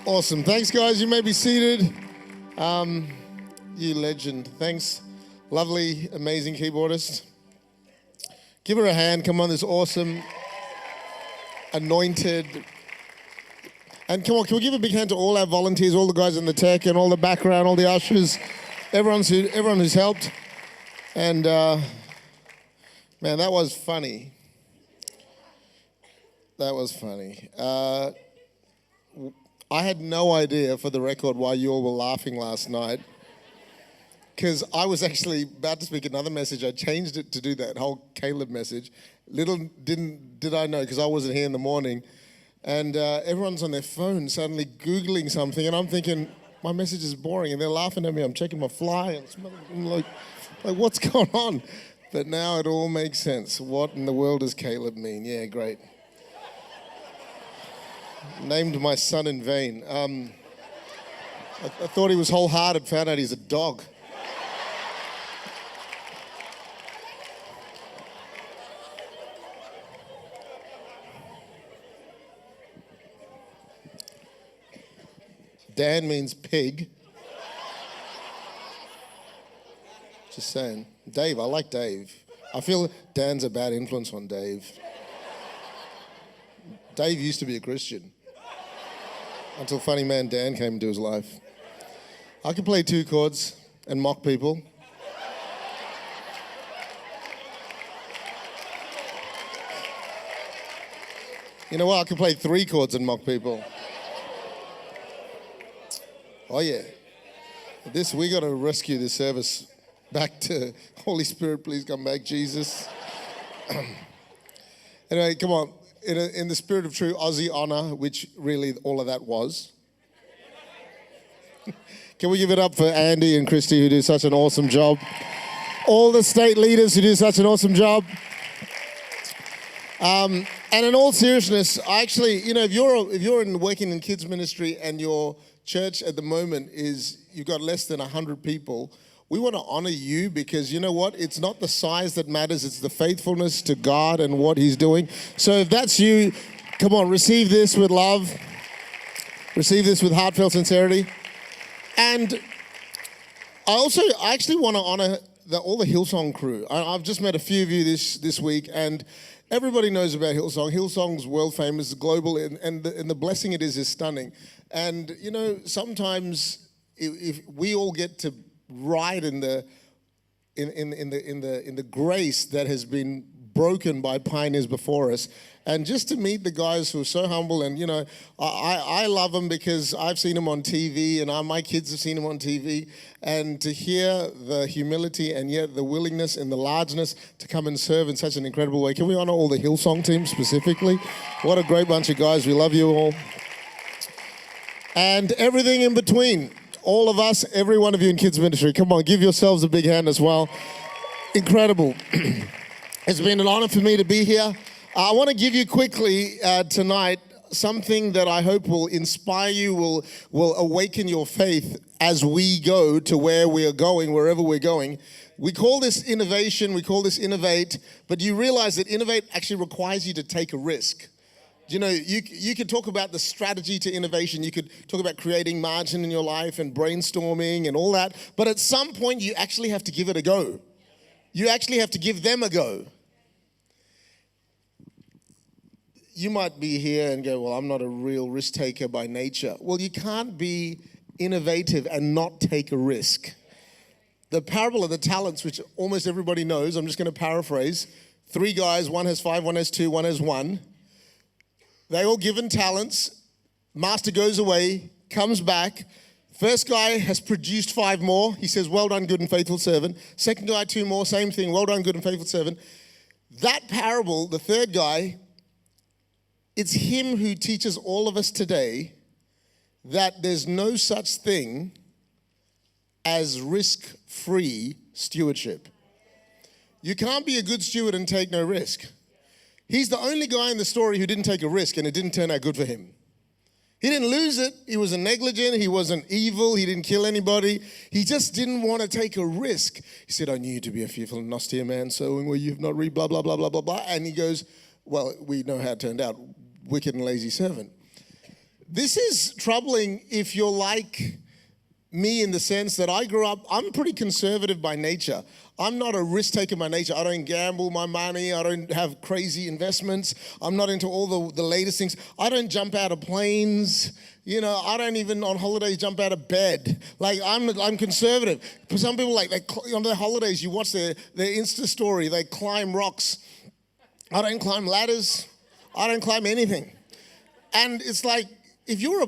Awesome. Thanks, guys. You may be seated. You legend. Thanks. Lovely, amazing keyboardist. Give her a hand. Come on, this awesome, anointed. And come on, can we give a big hand to all our volunteers, all the guys in the tech and all the background, all the ushers, everyone who's helped. And man, that was funny. That was funny. I had no idea, for the record, why you all were laughing last night. Because I was actually about to speak another message. I changed it to do that whole Caleb message. Little did I know, because I wasn't here in the morning. And everyone's on their phone suddenly Googling something. And I'm thinking, my message is boring. And they're laughing at me. I'm checking my fly. And I'm like, what's going on? But now it all makes sense. What in the world does Caleb mean? Yeah, great. Named my son in vain. I thought he was wholehearted, found out he's a dog. Dan means pig. Just saying. Dave, I like Dave. I feel Dan's a bad influence on Dave. Dave used to be a Christian until funny man Dan came into his life. I can play 2 chords and mock people. You know what? I can play 3 chords and mock people. Oh yeah. We got to rescue this service back to Holy Spirit, please come back, Jesus. Anyway, come on. In the spirit of true Aussie honour, which really all of that was. Can we give it up for Andy and Christy, who do such an awesome job? All the state leaders who do such an awesome job. And in all seriousness, actually, you know, if you're working in kids ministry and your church at the moment you've got less than 100 people, we want to honor you, because you know what? It's not the size that matters. It's the faithfulness to God and what He's doing. So if that's you, come on, receive this with love. Receive this with heartfelt sincerity. And I actually want to honor all the Hillsong crew. I've just met a few of you this week, and everybody knows about Hillsong. Hillsong's world famous, global, and the blessing it is stunning. And you know, sometimes if we all get to ride in the grace that has been broken by pioneers before us, and just to meet the guys who are so humble, and you know, I love them because I've seen them on TV, and my kids have seen them on TV, and to hear the humility and yet the willingness and the largeness to come and serve in such an incredible way. Can we honor all the Hillsong team specifically? What a great bunch of guys. We love you all. And everything in between. All of us, every one of you in kids ministry, come on, give yourselves a big hand as well. Incredible. It's been an honor for me to be here. I want to give you quickly tonight something that I hope will inspire you, will awaken your faith as we go to where we are going, wherever we're going. We call this innovation, we call this innovate, but you realize that innovate actually requires you to take a risk. You know, you could talk about the strategy to innovation. You could talk about creating margin in your life and brainstorming and all that. But at some point, you actually have to give it a go. You actually have to give them a go. You might be here and go, well, I'm not a real risk taker by nature. Well, you can't be innovative and not take a risk. The parable of the talents, which almost everybody knows, I'm just going to paraphrase. 3 guys, one has 5, one has 2, one has 1. They all given talents. Master goes away, comes back. First guy has produced 5 more. He says, well done, good and faithful servant. Second guy, 2 more, same thing. Well done, good and faithful servant. That parable, the third guy, it's him who teaches all of us today that there's no such thing as risk-free stewardship. You can't be a good steward and take no risk. He's the only guy in the story who didn't take a risk, and it didn't turn out good for him. He didn't lose it. He wasn't negligent. He wasn't evil. He didn't kill anybody. He just didn't want to take a risk. He said, I knew you to be a fearful and austere man, sowing where you've not reaped, blah, blah, blah, blah, blah, blah. And he goes, well, we know how it turned out. Wicked and lazy servant. This is troubling if you're like me in the sense that I grew up, I'm pretty conservative by nature. I'm not a risk taker by nature. I don't gamble my money. I don't have crazy investments. I'm not into all the latest things. I don't jump out of planes. You know, I don't even on holidays jump out of bed. Like I'm conservative. For some people, like on their holidays, you watch their Insta story. They climb rocks. I don't climb ladders. I don't climb anything. And it's like if you're a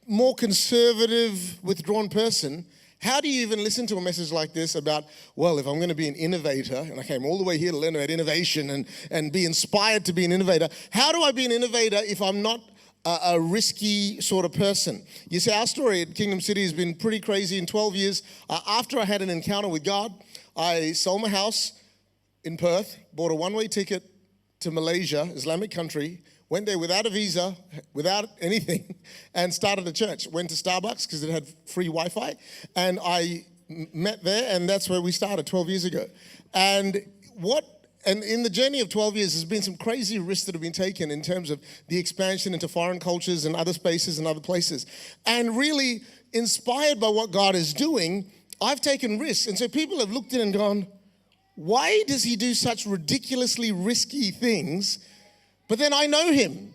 more conservative, withdrawn person, how do you even listen to a message like this about, well, if I'm going to be an innovator, and I came all the way here to learn about innovation and be inspired to be an innovator, how do I be an innovator if I'm not a risky sort of person? You see, our story at Kingdom City has been pretty crazy. In 12 years, after I had an encounter with God, I sold my house in Perth, bought a one-way ticket to Malaysia, Islamic country, went there without a visa, without anything, and started a church. Went to Starbucks because it had free Wi-Fi, and I met there, and that's where we started 12 years ago. And in the journey of 12 years, there's been some crazy risks that have been taken in terms of the expansion into foreign cultures and other spaces and other places. And really inspired by what God is doing, I've taken risks. And so people have looked in and gone, why does he do such ridiculously risky things? But then I know him.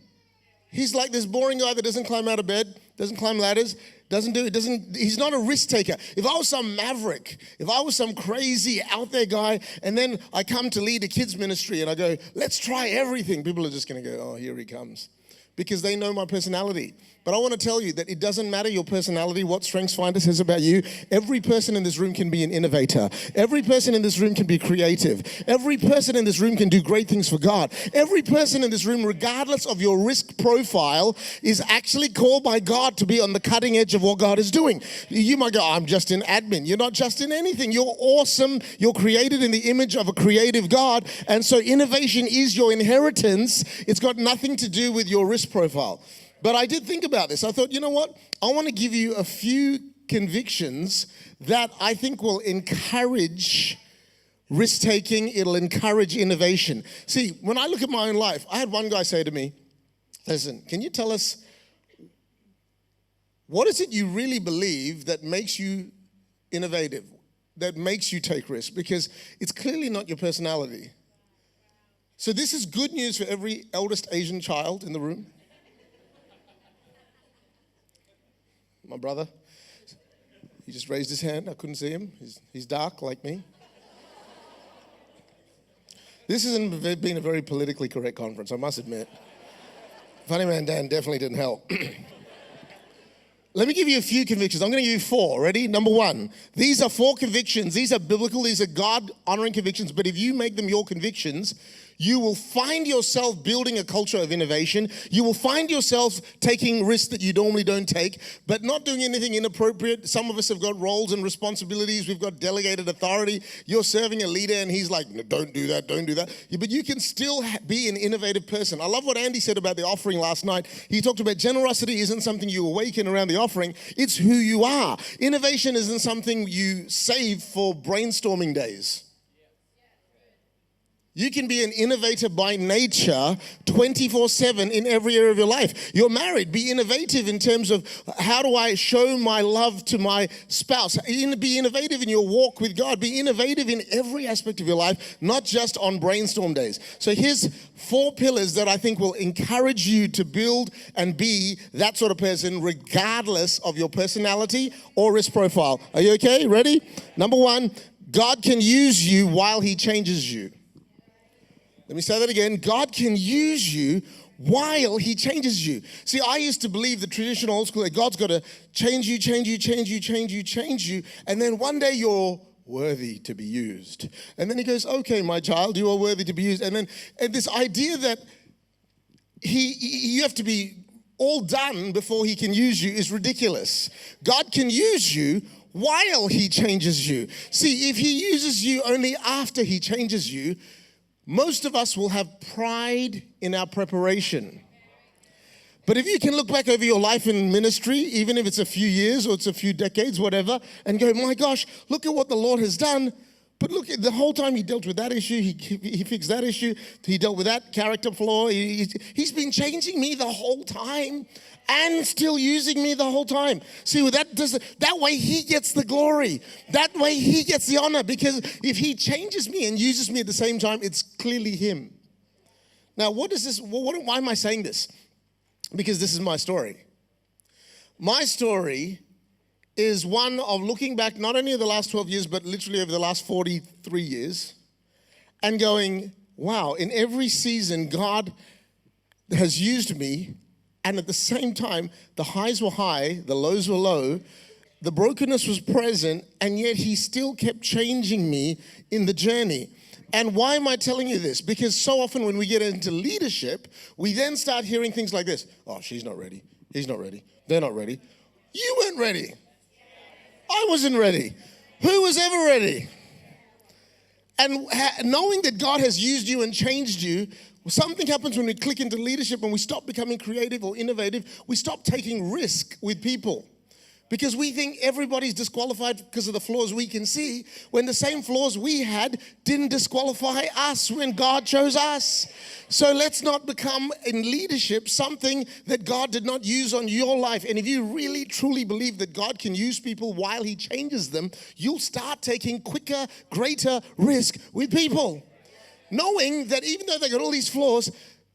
He's like this boring guy that doesn't climb out of bed, doesn't climb ladders, he's not a risk taker. If I was some maverick, if I was some crazy out there guy, and then I come to lead a kids ministry and I go, let's try everything, people are just gonna go, oh, here he comes. Because they know my personality. But I want to tell you that it doesn't matter your personality, what StrengthsFinder says about you. Every person in this room can be an innovator. Every person in this room can be creative. Every person in this room can do great things for God. Every person in this room, regardless of your risk profile, is actually called by God to be on the cutting edge of what God is doing. You might go, I'm just in admin. You're not just in anything. You're awesome. You're created in the image of a creative God. And so innovation is your inheritance. It's got nothing to do with your risk profile. But I did think about this. I thought, you know what? I want to give you a few convictions that I think will encourage risk-taking. It'll encourage innovation. See, when I look at my own life, I had one guy say to me, listen, can you tell us, what is it you really believe that makes you innovative, that makes you take risks? Because it's clearly not your personality. So this is good news for every eldest Asian child in the room. My brother, he just raised his hand. I couldn't see him. He's dark like me. This hasn't been a very politically correct conference, I must admit. Funny Man Dan definitely didn't help. Let me give you a few convictions. I'm going to give you 4. Ready? Number 1. These are 4 convictions. These are biblical. These are God-honoring convictions. But if you make them your convictions, you will find yourself building a culture of innovation. You will find yourself taking risks that you normally don't take, but not doing anything inappropriate. Some of us have got roles and responsibilities. We've got delegated authority. You're serving a leader and he's like, no, don't do that, don't do that. Yeah, but you can still be an innovative person. I love what Andy said about the offering last night. He talked about generosity isn't something you awaken around the offering. It's who you are. Innovation isn't something you save for brainstorming days. You can be an innovator by nature 24/7 in every area of your life. You're married. Be innovative in terms of how do I show my love to my spouse. Be innovative in your walk with God. Be innovative in every aspect of your life, not just on brainstorm days. So here's 4 pillars that I think will encourage you to build and be that sort of person regardless of your personality or risk profile. Are you okay? Ready? Number 1, God can use you while he changes you. Let me say that again. God can use you while he changes you. See, I used to believe the traditional old school that God's got to change you, and then one day you're worthy to be used. And then he goes, okay, my child, you are worthy to be used. And this idea that you have to be all done before he can use you is ridiculous. God can use you while he changes you. See, if he uses you only after he changes you, most of us will have pride in our preparation. But if you can look back over your life in ministry, even if it's a few years or it's a few decades, whatever, and go, my gosh, look at what the Lord has done. But look, the whole time he dealt with that issue, he fixed that issue, he dealt with that character flaw. He's been changing me the whole time and still using me the whole time. See, that way he gets the glory. That way he gets the honor, because if he changes me and uses me at the same time, it's clearly him. Now, what is this? Why am I saying this? Because this is my story. My story is one of looking back not only at the last 12 years, but literally over the last 43 years, and going, wow, in every season, God has used me, and at the same time, the highs were high, the lows were low, the brokenness was present, and yet he still kept changing me in the journey. And why am I telling you this? Because so often when we get into leadership, we then start hearing things like this. Oh, she's not ready. He's not ready. They're not ready. You weren't ready. I wasn't ready. Who was ever ready? And knowing that God has used you and changed you, something happens when we click into leadership and we stop becoming creative or innovative. We stop taking risk with people, because we think everybody's disqualified because of the flaws we can see, when the same flaws we had didn't disqualify us when God chose us. So let's not become in leadership something that God did not use on your life. And if you really truly believe that God can use people while he changes them, you'll start taking quicker, greater risk with people, knowing that even though they got all these flaws,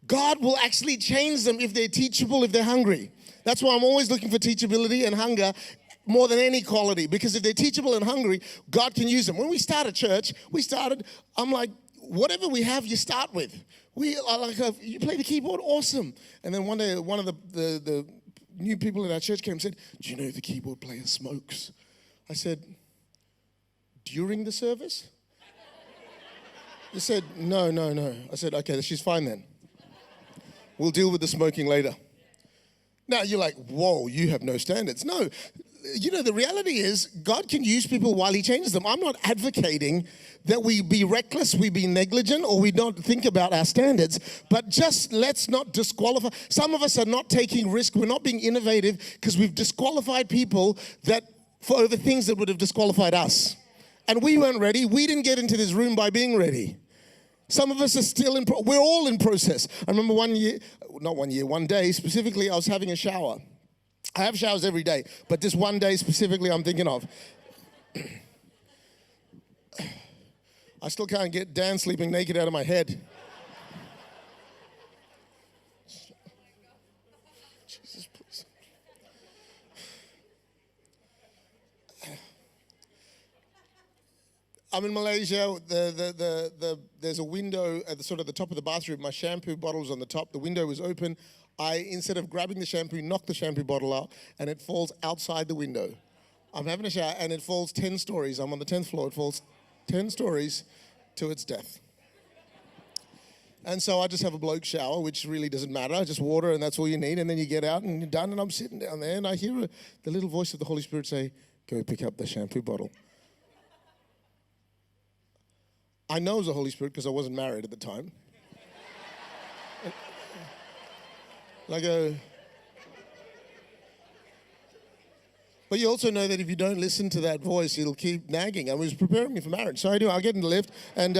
God will actually change them if they're teachable, if they're hungry. That's why I'm always looking for teachability and hunger more than any quality, because if they're teachable and hungry, God can use them. When we started church, I'm like, whatever we have, you start with. We are like, you play the keyboard, awesome. And then one day, one of the new people in our church came and said, do you know the keyboard player smokes? I said, during the service? He said, no. I said, okay, she's fine then. We'll deal with the smoking later. Now, you're like, whoa, you have no standards. No, the reality is God can use people while he changes them. I'm not advocating that we be reckless, we be negligent, or we don't think about our standards, but just let's not disqualify. Some of us are not taking risk. We're not being innovative because we've disqualified people for over things that would have disqualified us. And we weren't ready. We didn't get into this room by being ready. Some of us are still we're all in process. I remember one day specifically, I was having a shower. I have showers every day, but this one day specifically I'm thinking of. I still can't get Dan sleeping naked out of my head. Jesus, please. I'm in Malaysia. There's a window at the top of the bathroom. My shampoo bottle's on the top. The window was open. Instead of grabbing the shampoo, knock the shampoo bottle out, and it falls outside the window. I'm having a shower, and it falls 10 stories. I'm on the 10th floor. It falls 10 stories to its death. And so I just have a bloke shower, which really doesn't matter. Just water, and that's all you need. And then you get out, and you're done, and I'm sitting down there, and I hear the little voice of the Holy Spirit say, go pick up the shampoo bottle. I know it was the Holy Spirit because I wasn't married at the time. And I go, but you also know that if you don't listen to that voice, it'll keep nagging. I was preparing me for marriage. So anyway, I get in the lift, and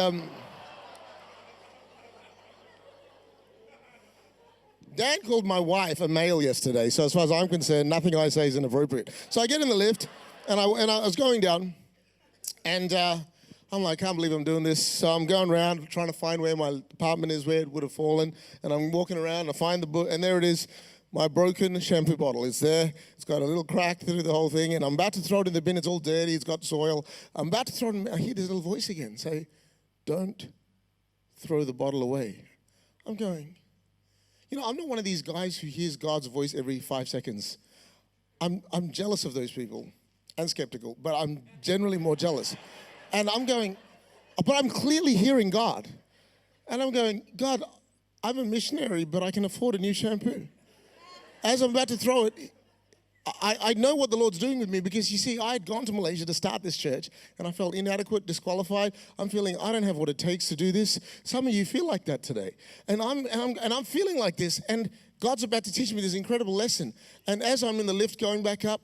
Dan called my wife a male yesterday. So as far as I'm concerned, nothing I say is inappropriate. So I get in the lift, and I was going down, and I'm like, I can't believe I'm doing this. So I'm going around trying to find where my apartment is, where it would have fallen. And I'm walking around, and I find the book, and there it is, my broken shampoo bottle. It's there. It's got a little crack through the whole thing, and I'm about to throw it in the bin. It's all dirty. It's got soil. I'm about to throw it in. I hear this little voice again say, don't throw the bottle away. I'm going, I'm not one of these guys who hears God's voice every 5 seconds. I'm jealous of those people and skeptical, but I'm generally more jealous. And I'm going, but I'm clearly hearing God. And I'm going, God, I'm a missionary, but I can afford a new shampoo. As I'm about to throw it, I know what the Lord's doing with me, because you see, I had gone to Malaysia to start this church, and I felt inadequate, disqualified. I'm feeling I don't have what it takes to do this. Some of you feel like that today. And I'm feeling like this, and God's about to teach me this incredible lesson. And as I'm in the lift going back up,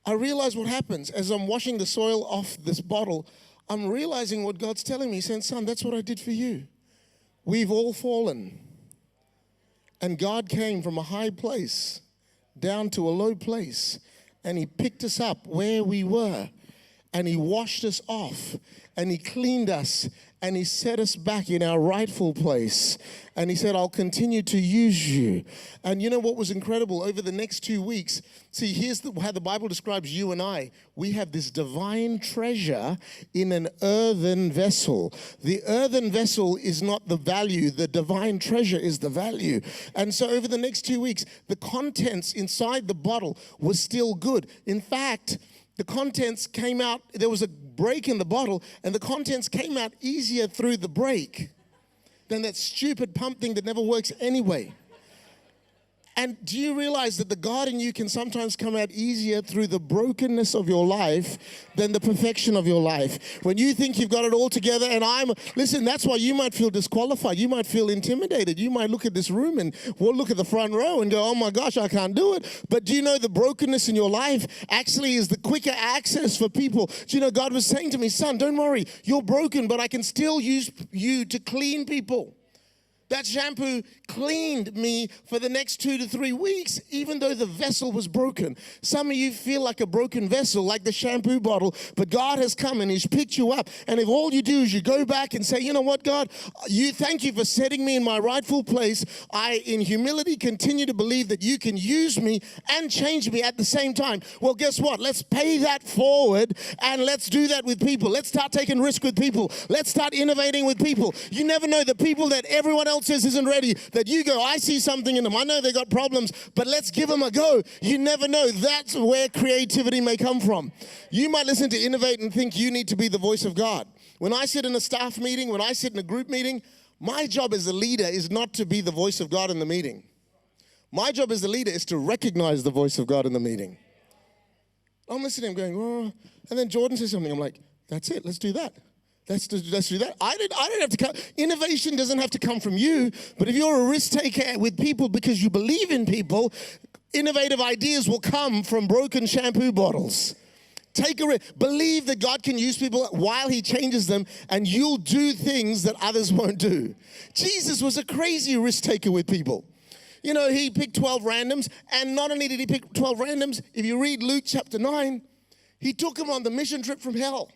I realize what happens. As I'm washing the soil off this bottle, I'm realizing what God's telling me. He's saying, son, that's what I did for you. We've all fallen. And God came from a high place down to a low place. And he picked us up where we were. And he washed us off. And he cleaned us. And he set us back in our rightful place. And he said, I'll continue to use you. And you know what was incredible? Over the next 2 weeks, see, here's how the Bible describes you and I. We have this divine treasure in an earthen vessel. The earthen vessel is not the value. The divine treasure is the value. And so over the next 2 weeks, the contents inside the bottle was still good. In fact, the contents came out, there was a break in the bottle, and the contents came out easier through the break than that stupid pump thing that never works anyway. And do you realize that the God in you can sometimes come out easier through the brokenness of your life than the perfection of your life? When you think you've got it all together, and listen, that's why you might feel disqualified. You might feel intimidated. You might look at this room and look at the front row and go, oh my gosh, I can't do it. But do you know the brokenness in your life actually is the quicker access for people? Do you know God was saying to me, son, don't worry, you're broken, but I can still use you to clean people. That shampoo cleaned me for the next 2 to 3 weeks, even though the vessel was broken. Some of you feel like a broken vessel, like the shampoo bottle, but God has come and he's picked you up. And if all you do is you go back and say, you know what, God, thank you for setting me in my rightful place. I, in humility, continue to believe that you can use me and change me at the same time. Well, guess what? Let's pay that forward and let's do that with people. Let's start taking risk with people. Let's start innovating with people. You never know, the people that everyone else says isn't ready, that you go, I see something in them. I know they got problems, but let's give them a go. You never know. That's where creativity may come from. You might listen to Innovate and think you need to be the voice of God. When I sit in a staff meeting, when I sit in a group meeting, my job as a leader is not to be the voice of God in the meeting. My job as a leader is to recognize the voice of God in the meeting. I'm listening, I'm going, oh. And then Jordan says something. I'm like, that's it, let's do that. Let's do that. I don't have to come. Innovation doesn't have to come from you, but if you're a risk taker with people because you believe in people, innovative ideas will come from broken shampoo bottles. Take a risk. Believe that God can use people while he changes them, and you'll do things that others won't do. Jesus was a crazy risk taker with people. You know, he picked 12 randoms, and not only did he pick 12 randoms, if you read Luke chapter 9, he took them on the mission trip from hell.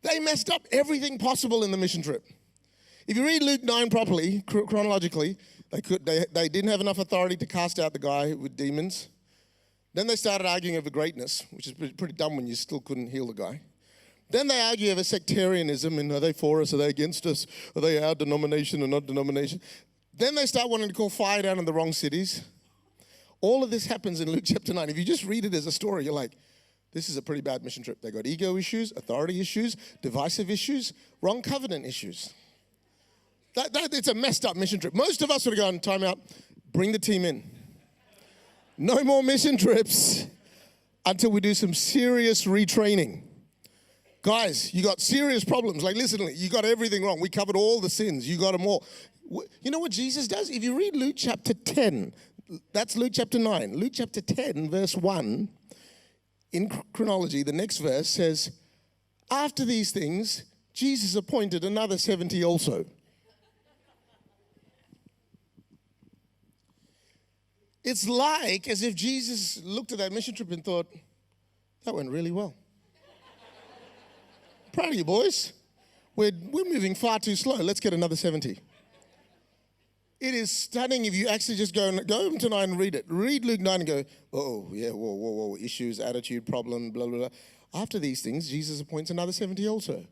They messed up everything possible in the mission trip. If you read Luke 9 properly, chronologically, they didn't have enough authority to cast out the guy with demons. Then they started arguing over greatness, which is pretty dumb when you still couldn't heal the guy. Then they argue over sectarianism, and are they for us, are they against us, are they our denomination or not denomination? Then they start wanting to call fire down in the wrong cities. All of this happens in Luke chapter 9. If you just read it as a story, you're like, this is a pretty bad mission trip. They got ego issues, authority issues, divisive issues, wrong covenant issues. It's a messed up mission trip. Most of us would have gone, time out, bring the team in. No more mission trips until we do some serious retraining. Guys, you got serious problems. Like, listen, you got everything wrong. We covered all the sins. You got them all. You know what Jesus does? If you read Luke chapter 10, that's Luke chapter 9. Luke chapter 10, verse 1, in chronology, the next verse says, after these things, Jesus appointed another 70 also. It's like as if Jesus looked at that mission trip and thought, that went really well. Proud of you, boys. We're moving far too slow. Let's get another 70. It is stunning if you actually just go home tonight and read it. Read Luke 9 and go, oh, yeah, whoa, issues, attitude, problem, blah, blah, blah. After these things, Jesus appoints another 70 also.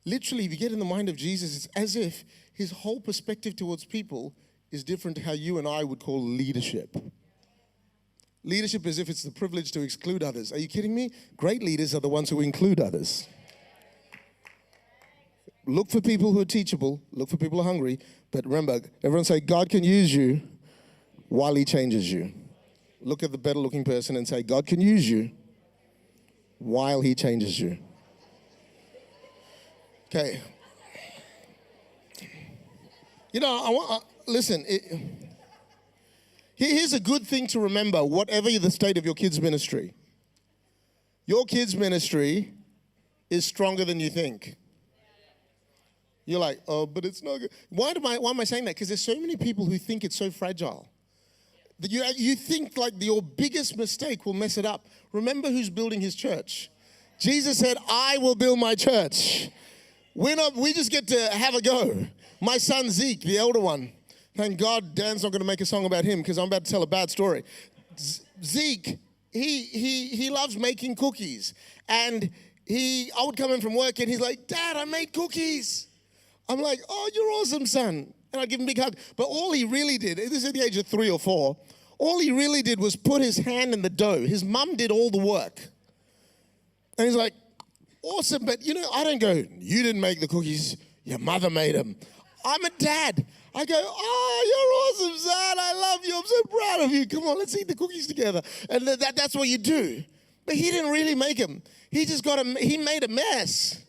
Literally, if you get in the mind of Jesus, it's as if his whole perspective towards people is different to how you and I would call leadership. Leadership is if it's the privilege to exclude others. Are you kidding me? Great leaders are the ones who include others. Look for people who are teachable. Look for people who are hungry. But remember, everyone say, God can use you while he changes you. Look at the better looking person and say, God can use you while he changes you. Okay. You know, listen, here's a good thing to remember, whatever the state of your kids' ministry. Your kids' ministry is stronger than you think. You're like, oh, but it's not good. Why am I saying that? Because there's so many people who think it's so fragile. That you think like your biggest mistake will mess it up. Remember who's building his church. Jesus said, I will build my church. We just get to have a go. My son Zeke, the elder one, thank God Dan's not going to make a song about him because I'm about to tell a bad story. Zeke, he loves making cookies. And I would come in from work and he's like, Dad, I made cookies. I'm like, oh, you're awesome, son. And I give him a big hug. But all he really did, this is at the age of 3 or 4, all he really did was put his hand in the dough. His mum did all the work. And he's like, awesome, but I don't go, you didn't make the cookies, your mother made them. I'm a dad. I go, oh, you're awesome, son. I love you. I'm so proud of you. Come on, let's eat the cookies together. And that's what you do. But he didn't really make them. He just he made a mess.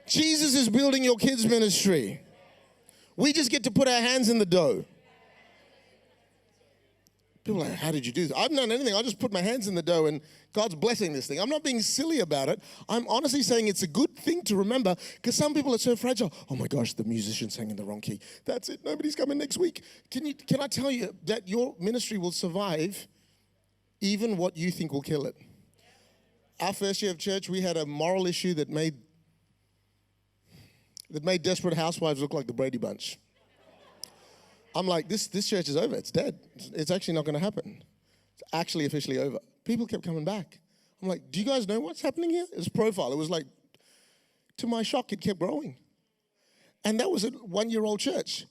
Jesus is building your kids' ministry. We just get to put our hands in the dough. People are like, how did you do this? I haven't done anything. I just put my hands in the dough and God's blessing this thing. I'm not being silly about it. I'm honestly saying it's a good thing to remember because some people are so fragile. Oh my gosh, the musician sang in the wrong key. That's it. Nobody's coming next week. Can I tell you that your ministry will survive even what you think will kill it? Our first year of church, we had a moral issue that made desperate housewives look like the Brady Bunch. I'm like, this church is over. It's dead. It's actually not going to happen. It's actually officially over. People kept coming back. I'm like, do you guys know what's happening here? It's profile. It was like, to my shock, it kept growing. And that was a 1-year-old church.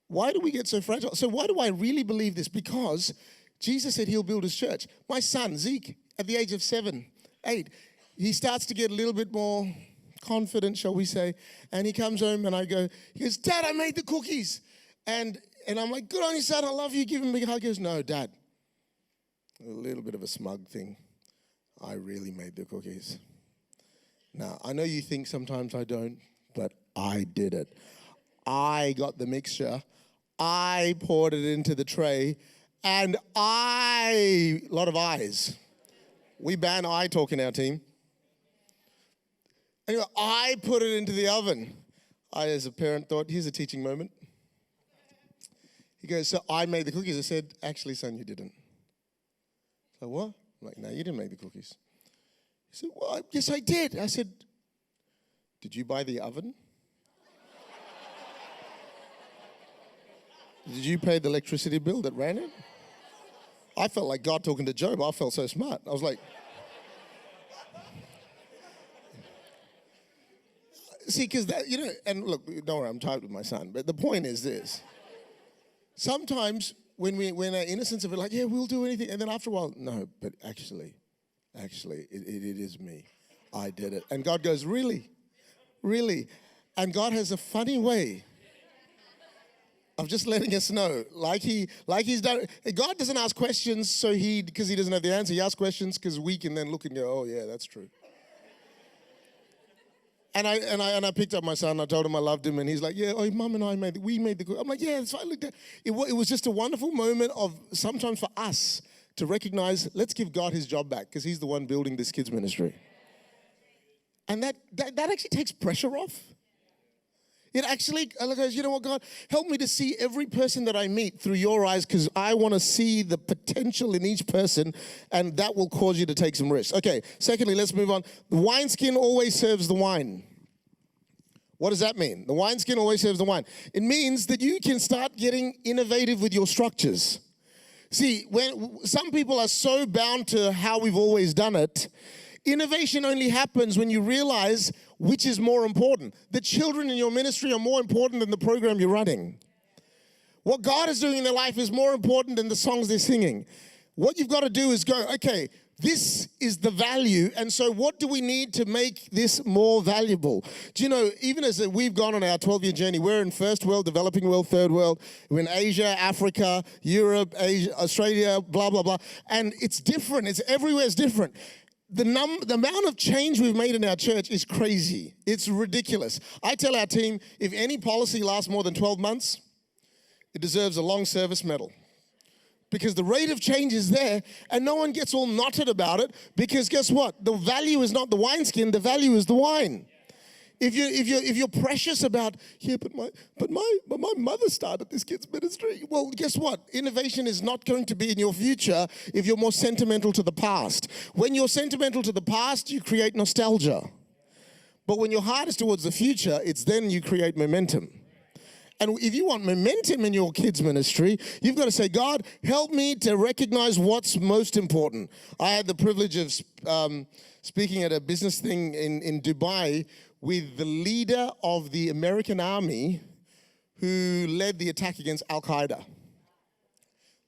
Why do we get so fragile? So why do I really believe this? Because Jesus said he'll build his church. My son, Zeke, at the age of 7, 8, he starts to get a little bit more confident, shall we say. And he comes home and he goes, Dad, I made the cookies. And I'm like, good on you, son, I love you. Give him a big hug. He goes, no, Dad. A little bit of a smug thing. I really made the cookies. Now, I know you think sometimes I don't, but I did it. I got the mixture. I poured it into the tray. And a lot of I's. We ban I talk in our team. Anyway, I put it into the oven. I, as a parent, thought, here's a teaching moment. He goes, so I made the cookies. I said, actually, son, you didn't. So what? I'm like, no, you didn't make the cookies. He said, well, yes, I did. I said, did you buy the oven? Did you pay the electricity bill that ran it? I felt like God talking to Job. I felt so smart. I was like, see, because that, and look, don't worry, I'm tired with my son. But the point is this. Sometimes when our innocence of it, like, yeah, we'll do anything. And then after a while, no, but actually, it is me. I did it. And God goes, really? Really? And God has a funny way of just letting us know, like he's done. God doesn't ask questions because he doesn't have the answer. He asks questions because we can then look and go, oh yeah, that's true. And I picked up my son. I told him I loved him, and he's like, yeah, Mum and I made the. I'm like, yeah. So I looked at it. It was just a wonderful moment of sometimes for us to recognize, let's give God his job back because he's the one building this kids ministry. And that actually takes pressure off. It actually goes, you know what, God, help me to see every person that I meet through your eyes because I want to see the potential in each person, and that will cause you to take some risks. Okay, secondly, let's move on. The wineskin always serves the wine. What does that mean? The wineskin always serves the wine. It means that you can start getting innovative with your structures. See, when some people are so bound to how we've always done it, innovation only happens when you realize which is more important. The children in your ministry are more important than the program you're running. What God is doing in their life is more important than the songs they're singing. What you've got to do is go, okay, this is the value, and so what do we need to make this more valuable? Do you know, even as we've gone on our 12-year journey, we're in first world, developing world, third world, we're in Asia, Africa, Europe, Asia, Australia, blah, blah, blah, and it's different. It's everywhere is different. The amount of change we've made in our church is crazy. It's ridiculous. I tell our team, if any policy lasts more than 12 months, it deserves a long service medal. because the rate of change is there, and no one gets all knotted about it, because guess what? The value is not the wineskin, the value is the wine. If you're precious about, but my mother started this kids ministry. Well, guess what? Innovation is not going to be in your future if you're more sentimental to the past. When you're sentimental to the past, you create nostalgia. But when your heart is towards the future, it's then you create momentum. And if you want momentum in your kids' ministry, you've got to say, God, help me to recognize what's most important. I had the privilege of speaking at a business thing in Dubai with the leader of the American army who led the attack against Al-Qaeda.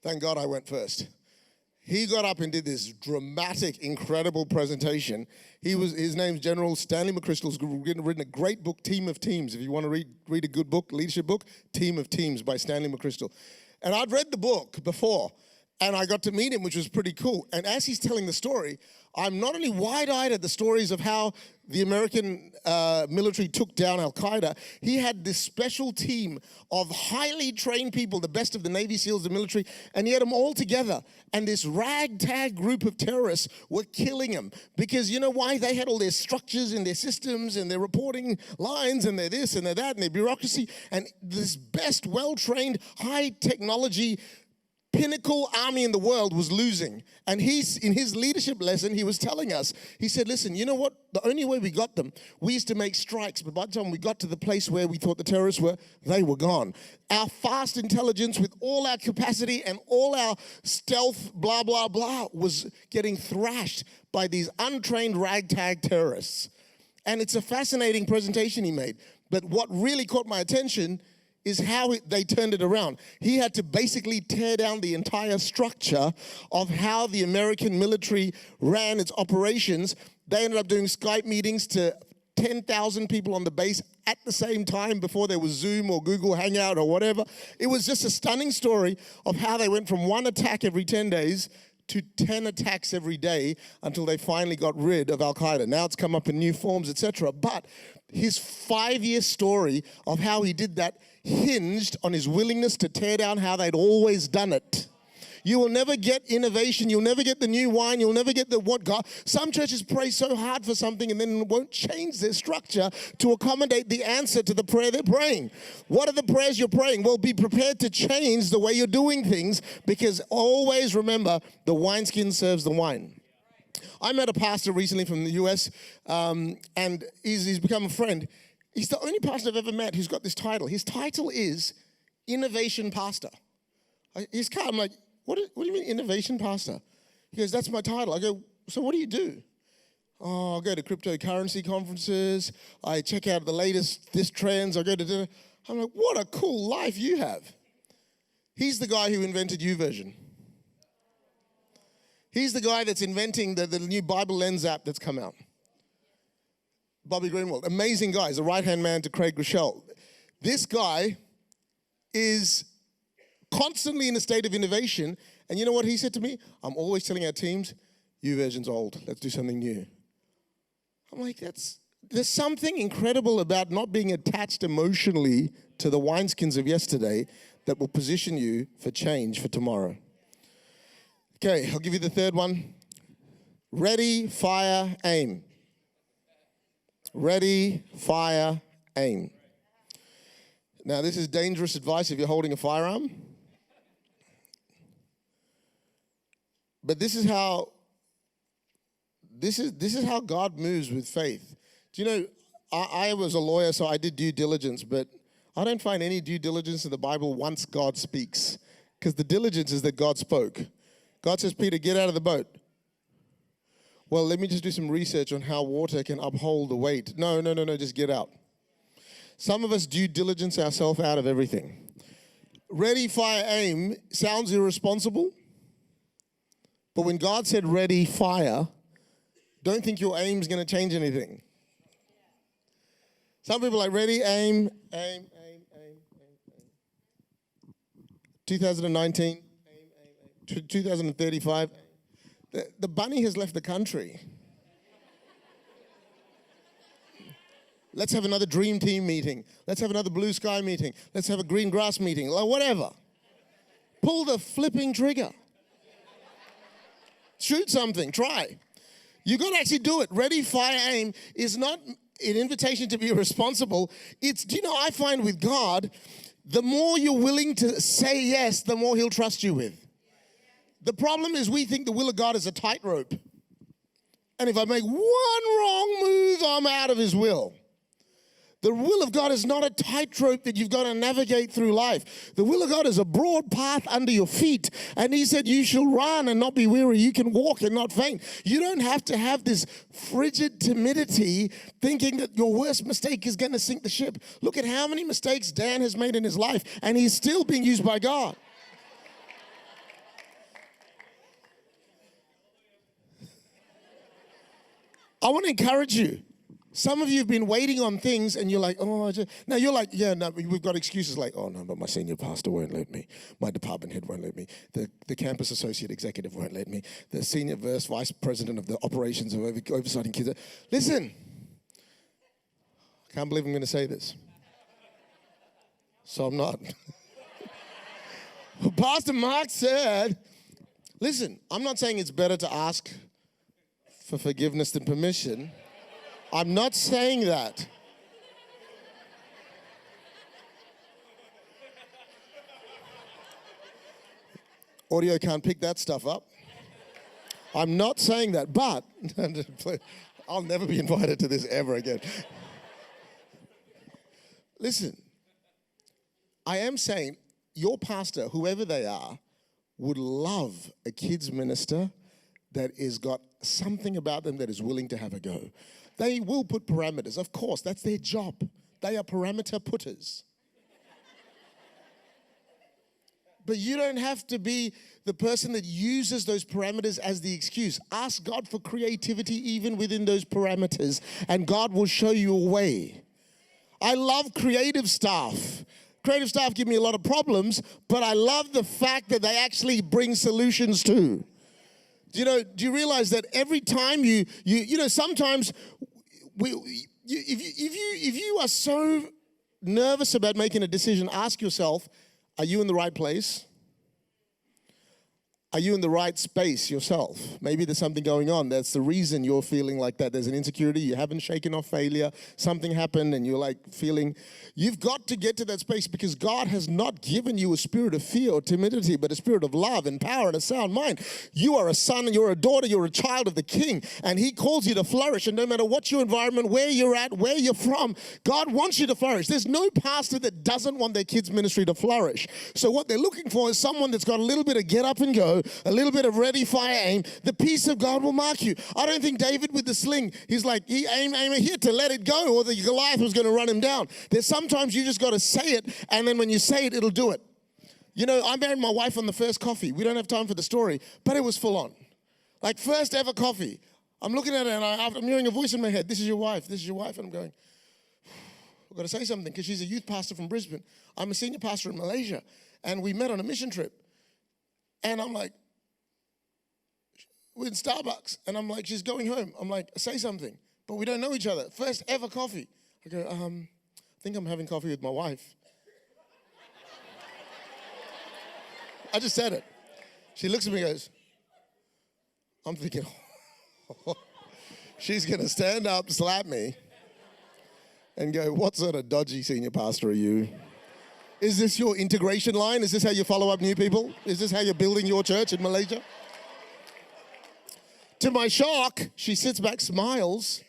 Thank God I went first. He got up and did this dramatic, incredible presentation. His name's General Stanley McChrystal's written a great book, Team of Teams. If you want to read a good book, leadership book, Team of Teams by Stanley McChrystal. And I'd read the book before, and I got to meet him, which was pretty cool. And as he's telling the story, I'm not only wide-eyed at the stories of how the American military took down Al-Qaeda, he had this special team of highly trained people, the best of the Navy SEALs, the military, and he had them all together. And this ragtag group of terrorists were killing them. Because you know why? They had all their structures and their systems and their reporting lines and their this and their that and their bureaucracy. And this best, well-trained, high-technology pinnacle army in the world was losing. And in his leadership lesson, he was telling us, he said, listen, you know what? The only way we got them, we used to make strikes, but by the time we got to the place where we thought the terrorists were, they were gone. Our fast intelligence with all our capacity and all our stealth, blah, blah, blah, was getting thrashed by these untrained ragtag terrorists. And it's a fascinating presentation he made. But what really caught my attention is how they turned it around. He had to basically tear down the entire structure of how the American military ran its operations. They ended up doing Skype meetings to 10,000 people on the base at the same time before there was Zoom or Google Hangout or whatever. It was just a stunning story of how they went from one attack every 10 days to 10 attacks every day until they finally got rid of Al-Qaeda. Now it's come up in new forms, etc. But his 5-year story of how he did that hinged on his willingness to tear down how they'd always done it. You will never get innovation. You'll never get the new wine. You'll never get the what God. Some churches pray so hard for something and then won't change their structure to accommodate the answer to the prayer they're praying. What are the prayers you're praying? Well, be prepared to change the way you're doing things, because always remember, the wineskin serves the wine. I met a pastor recently from the US, and he's become a friend. He's the only pastor I've ever met who's got this title. His title is Innovation Pastor. I'm like, what do you mean Innovation Pastor? He goes, that's my title. I go, so what do you do? Oh, I go to cryptocurrency conferences. I check out the latest trends. I go to dinner. I'm like, what a cool life you have. He's the guy who invented YouVersion. He's the guy that's inventing the new Bible Lens app that's come out. Bobby Greenwald, amazing guy. He's a right-hand man to Craig Groeschel. This guy is constantly in a state of innovation. And you know what he said to me? I'm always telling our teams, YouVersion's old. Let's do something new. I'm like, there's something incredible about not being attached emotionally to the wineskins of yesterday that will position you for change for tomorrow. Okay, I'll give you the third one. Ready, fire, aim. Ready, fire, aim. Now, this is dangerous advice if you're holding a firearm. But this is how God moves with faith. Do you know, I was a lawyer, so I did due diligence, but I don't find any due diligence in the Bible once God speaks, because the diligence is that God spoke. God says, Peter, get out of the boat. Well, let me just do some research on how water can uphold the weight. No, just get out. Some of us due diligence ourselves out of everything. Ready, fire, aim sounds irresponsible. But when God said ready, fire, don't think your aim's going to change anything. Some people are like, ready, aim. 2019, 2035. The bunny has left the country. Let's have another dream team meeting. Let's have another blue sky meeting. Let's have a green grass meeting, or whatever. Pull the flipping trigger. Shoot something. Try. You got to actually do it. Ready, fire, aim is not an invitation to be responsible. It's, I find with God, the more you're willing to say yes, the more he'll trust you with. The problem is we think the will of God is a tightrope. And if I make one wrong move, I'm out of his will. The will of God is not a tightrope that you've got to navigate through life. The will of God is a broad path under your feet. And he said, you shall run and not be weary. You can walk and not faint. You don't have to have this frigid timidity thinking that your worst mistake is going to sink the ship. Look at how many mistakes Dan has made in his life, and he's still being used by God. I want to encourage you. Some of you have been waiting on things and you're like, now you're like, we've got excuses like, oh no, but my senior pastor won't let me. My department head won't let me. The campus associate executive won't let me. The senior vice president of the operations of oversighting kids. Listen, I can't believe I'm going to say this. So I'm not. Pastor Mark said, listen, I'm not saying it's better to ask for forgiveness than permission. I'm not saying that. Audio can't pick that stuff up. I'm not saying that, but I'll never be invited to this ever again. Listen, I am saying your pastor, whoever they are, would love a kids minister that has got something about them that is willing to have a go. They will put parameters. Of course, that's their job. They are parameter putters. But you don't have to be the person that uses those parameters as the excuse. Ask God for creativity even within those parameters, and God will show you a way. I love creative staff. Creative staff give me a lot of problems, but I love the fact that they actually bring solutions too. Do you realize that every time sometimes if you are so nervous about making a decision, ask yourself, are you in the right place? Are you in the right space yourself? Maybe there's something going on. That's the reason you're feeling like that. There's an insecurity. You haven't shaken off failure. Something happened and you're like feeling. You've got to get to that space because God has not given you a spirit of fear or timidity, but a spirit of love and power and a sound mind. You are a son, you're a daughter, you're a child of the King, and he calls you to flourish. And no matter what your environment, where you're at, where you're from, God wants you to flourish. There's no pastor that doesn't want their kids' ministry to flourish. So what they're looking for is someone that's got a little bit of get up and go, a little bit of ready, fire, aim. The peace of God will mark you. I don't think David with the sling, he's like, he aim here to let it go, or the Goliath was going to run him down. There's sometimes you just got to say it, and then when you say it, it'll do it. I married my wife on the first coffee. We don't have time for the story, but it was full on. Like first ever coffee. I'm looking at her and I'm hearing a voice in my head. This is your wife. This is your wife. And I'm going, I've got to say something because she's a youth pastor from Brisbane. I'm a senior pastor in Malaysia. And we met on a mission trip. And I'm like, we're in Starbucks. And I'm like, she's going home. I'm like, say something. But we don't know each other. First ever coffee. I go, I think I'm having coffee with my wife. I just said it. She looks at me and goes, I'm thinking, she's going to stand up, slap me, and go, what sort of dodgy senior pastor are you? Is this your integration line? Is this how you follow up new people? Is this how you're building your church in Malaysia? To my shock, she sits back, smiles,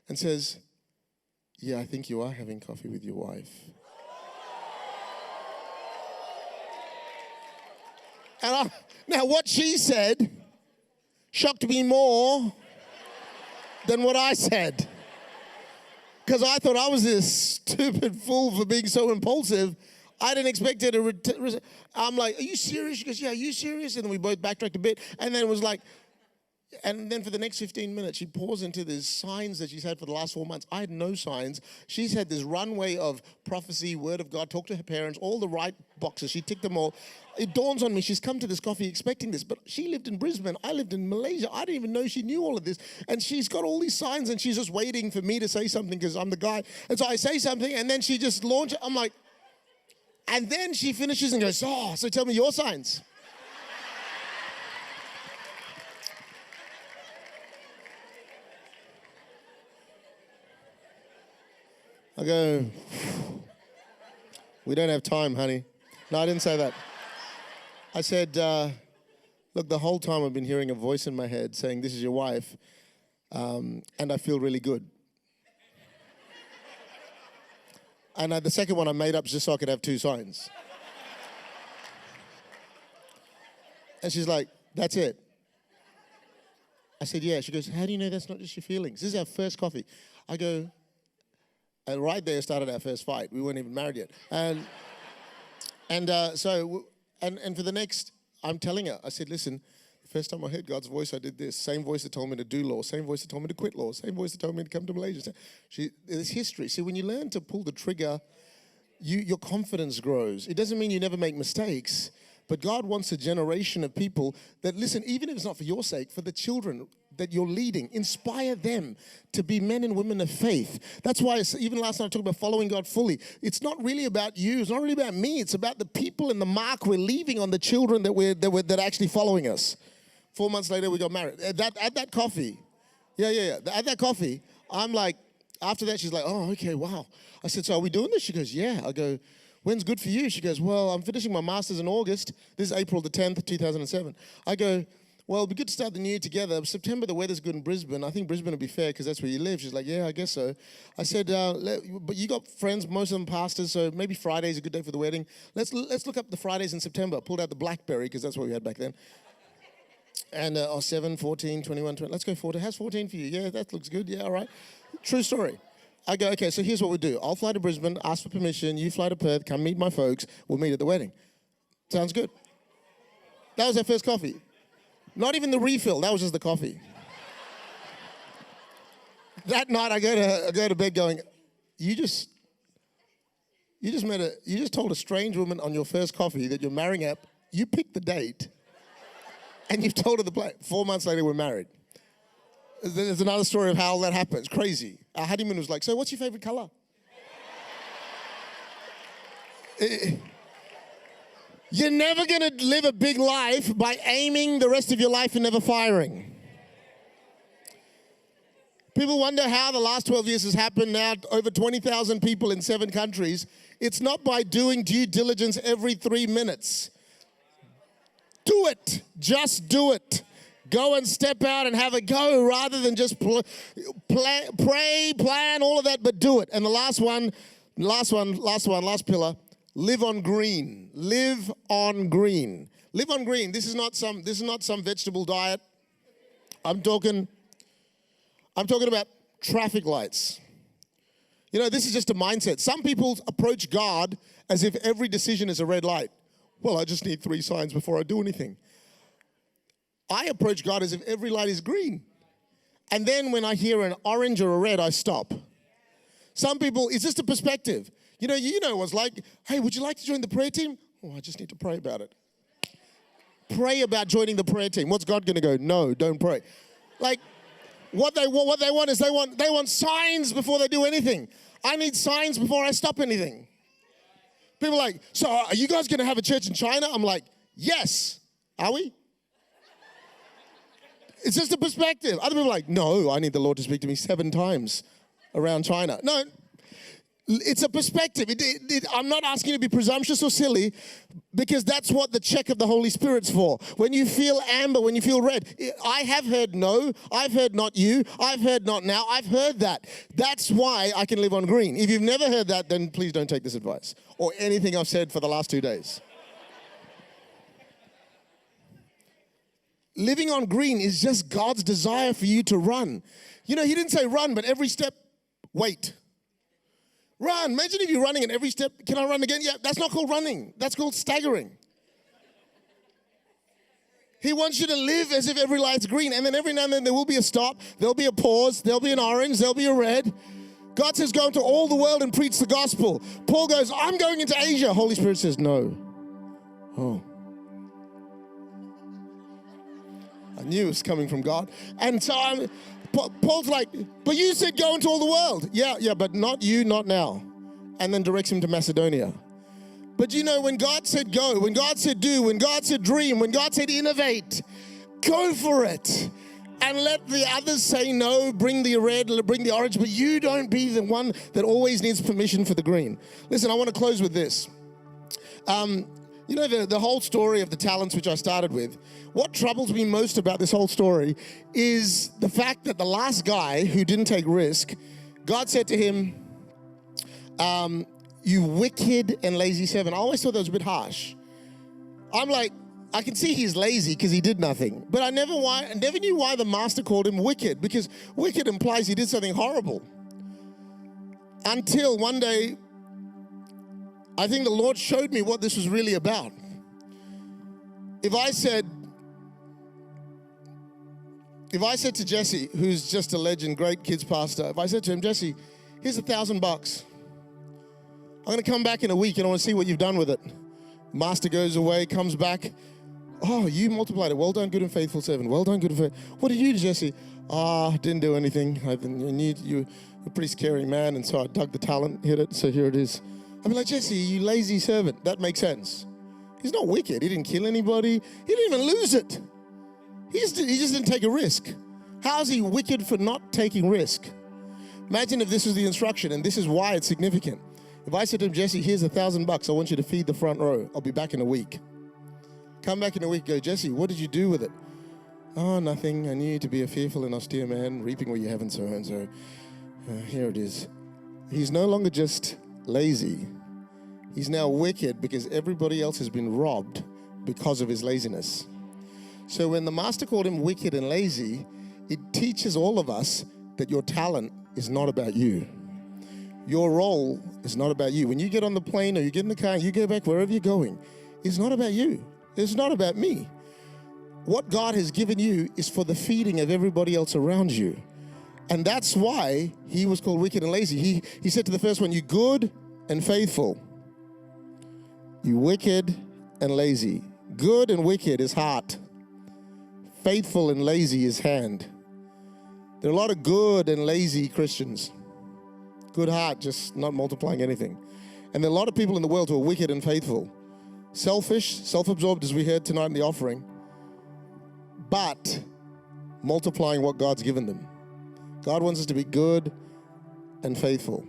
and says, yeah, I think you are having coffee with your wife. And now what she said shocked me more than what I said. Because I thought I was this stupid fool for being so impulsive. I didn't expect her to I'm like, are you serious? She goes, yeah, are you serious? And then we both backtracked a bit. And then it was like, and then for the next 15 minutes, she pours into these signs that she's had for the last 4 months. I had no signs. She's had this runway of prophecy, word of God, talk to her parents, all the right boxes. She ticked them all. It dawns on me, she's come to this coffee expecting this, but she lived in Brisbane. I lived in Malaysia. I didn't even know she knew all of this. And she's got all these signs, and she's just waiting for me to say something because I'm the guy. And so I say something, and then she just launches. I'm like, And then she finishes and goes, oh, so tell me your signs. I go, we don't have time, honey. No, I didn't say that. I said, look, the whole time I've been hearing a voice in my head saying, this is your wife, and I feel really good. And the second one I made up just so I could have two signs. And she's like, that's it. I said, yeah. She goes, how do you know that's not just your feelings? This is our first coffee. I go, and right there started our first fight. We weren't even married yet. And for the next, I'm telling her, I said, listen, the first time I heard God's voice, I did this. Same voice that told me to do law. Same voice that told me to quit law. Same voice that told me to come to Malaysia. There's history. See, when you learn to pull the trigger, your confidence grows. It doesn't mean you never make mistakes, but God wants a generation of people that, listen, even if it's not for your sake, for the children that you're leading, inspire them to be men and women of faith. That's why even last night I talked about following God fully. It's not really about you. It's not really about me. It's about the people and the mark we're leaving on the children that are actually following us. 4 months later, we got married. At that coffee, at that coffee, I'm like, after that, she's like, oh, okay, wow. I said, so are we doing this? She goes, yeah. I go, when's good for you? She goes, well, I'm finishing my master's in August. This is April the 10th, 2007. I go, well, it'd be good to start the new year together. September, the weather's good in Brisbane. I think Brisbane would be fair because that's where you live. She's like, yeah, I guess so. I said, but you got friends, most of them pastors, so maybe Friday's a good day for the wedding. Let's look up the Fridays in September. Pulled out the BlackBerry because that's what we had back then. And 7, 14, 21, 20. Let's go 14. How's 14 for you? Yeah, that looks good. Yeah, all right. True story. I go, okay, so here's what we do. I'll fly to Brisbane, ask for permission. You fly to Perth, come meet my folks. We'll meet at the wedding. Sounds good. That was our first coffee. Not even the refill. That was just the coffee. That night, I go to bed going, you just told a strange woman on your first coffee that you're marrying up. You picked the date, and you've told her the plan. 4 months later, we're married. There's another story of how that happens. Crazy. Our honeymoon was like, so what's your favorite color? You're never going to live a big life by aiming the rest of your life and never firing. People wonder how the last 12 years has happened now, over 20,000 people in 7 countries. It's not by doing due diligence every 3 minutes. Do it. Just do it. Go and step out and have a go rather than just pray, plan, all of that, but do it. And the last pillar, live on green. Live on green. Live on green. This is not some vegetable diet. I'm talking about traffic lights. You know, this is just a mindset. Some people approach God as if every decision is a red light. Well, I just need 3 signs before I do anything. I approach God as if every light is green. And then when I hear an orange or a red, I stop. Some people, it's just a perspective. You know what's like, hey, would you like to join the prayer team? Oh, I just need to pray about it. Pray about joining the prayer team. What's God going to go? No, don't pray. Like, what they want is they want signs before they do anything. I need signs before I stop anything. People are like, so are you guys going to have a church in China? I'm like, yes. Are we? It's just a perspective. Other people are like, no, I need the Lord to speak to me 7 times around China. No, it's a perspective. I'm not asking you to be presumptuous or silly because that's what the check of the Holy Spirit's for. When you feel amber, when you feel red, I have heard no, I've heard not you, I've heard not now, I've heard that. That's why I can live on green. If you've never heard that, then please don't take this advice or anything I've said for the last 2 days. Living on green is just God's desire for you to run. You know, he didn't say run, but every step, wait. Run. Imagine if you're running and every step, can I run again? Yeah, that's not called running. That's called staggering. He wants you to live as if every light's green. And then every now and then there will be a stop. There'll be a pause. There'll be an orange. There'll be a red. God says go into all the world and preach the gospel. Paul goes, I'm going into Asia. Holy Spirit says no. Oh. I knew it was coming from God. And so Paul's like, but you said go into all the world. Yeah, but not you, not now. And then directs him to Macedonia. But you know, when God said go, when God said do, when God said dream, when God said innovate, go for it. And let the others say no, bring the red, bring the orange, but you don't be the one that always needs permission for the green. Listen, I want to close with this. You know, the whole story of the talents, which I started with, what troubles me most about this whole story is the fact that the last guy who didn't take risk, God said to him, you wicked and lazy servant. I always thought that was a bit harsh. I'm like, I can see he's lazy because he did nothing. But I never knew why the master called him wicked, because wicked implies he did something horrible. Until one day, I think the Lord showed me what this was really about. If I said to Jesse, who's just a legend, great kids pastor, if I said to him, Jesse, here's $1,000. I'm going to come back in a week and I want to see what you've done with it. Master goes away, comes back. Oh, you multiplied it. Well done, good and faithful servant. Well done, good and faithful. What did you do, Jesse? Didn't do anything. I knew you're a pretty scary man, and so I dug the talent, hit it, so here it is. I'd be like, Jesse, you lazy servant. That makes sense. He's not wicked. He didn't kill anybody. He didn't even lose it. He just didn't take a risk. How is he wicked for not taking risk? Imagine if this was the instruction, and this is why it's significant. If I said to him, Jesse, here's $1,000. I want you to feed the front row. I'll be back in a week. Come back in a week, go, Jesse, what did you do with it? Oh, nothing. I knew you to be a fearful and austere man, reaping what you haven't sown. So here it is. He's no longer just lazy. He's now wicked because everybody else has been robbed because of his laziness. So when the master called him wicked and lazy, it teaches all of us that your talent is not about you. Your role is not about you. When you get on the plane or you get in the car and you go back wherever you're going, it's not about you. It's not about me. What God has given you is for the feeding of everybody else around you. And that's why he was called wicked and lazy. He said to the first one, you good and faithful. You wicked and lazy. Good and wicked is heart. Faithful and lazy is hand. There are a lot of good and lazy Christians. Good heart, just not multiplying anything. And there are a lot of people in the world who are wicked and faithful. Selfish, self-absorbed, as we heard tonight in the offering, but multiplying what God's given them. God wants us to be good and faithful.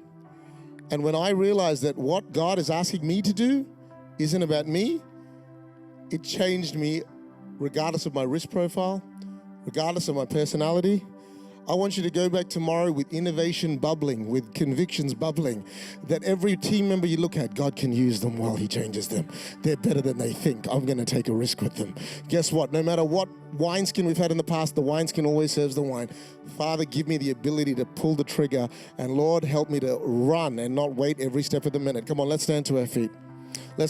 And when I realized that what God is asking me to do isn't about me, it changed me regardless of my risk profile, regardless of my personality. I want you to go back tomorrow with innovation bubbling, with convictions bubbling, that every team member you look at, God can use them while he changes them. They're better than they think. I'm going to take a risk with them. Guess what? No matter what wineskin we've had in the past, the wineskin always serves the wine. Father, give me the ability to pull the trigger, and Lord, help me to run and not wait every step of the minute. Come on, let's stand to our feet. Let's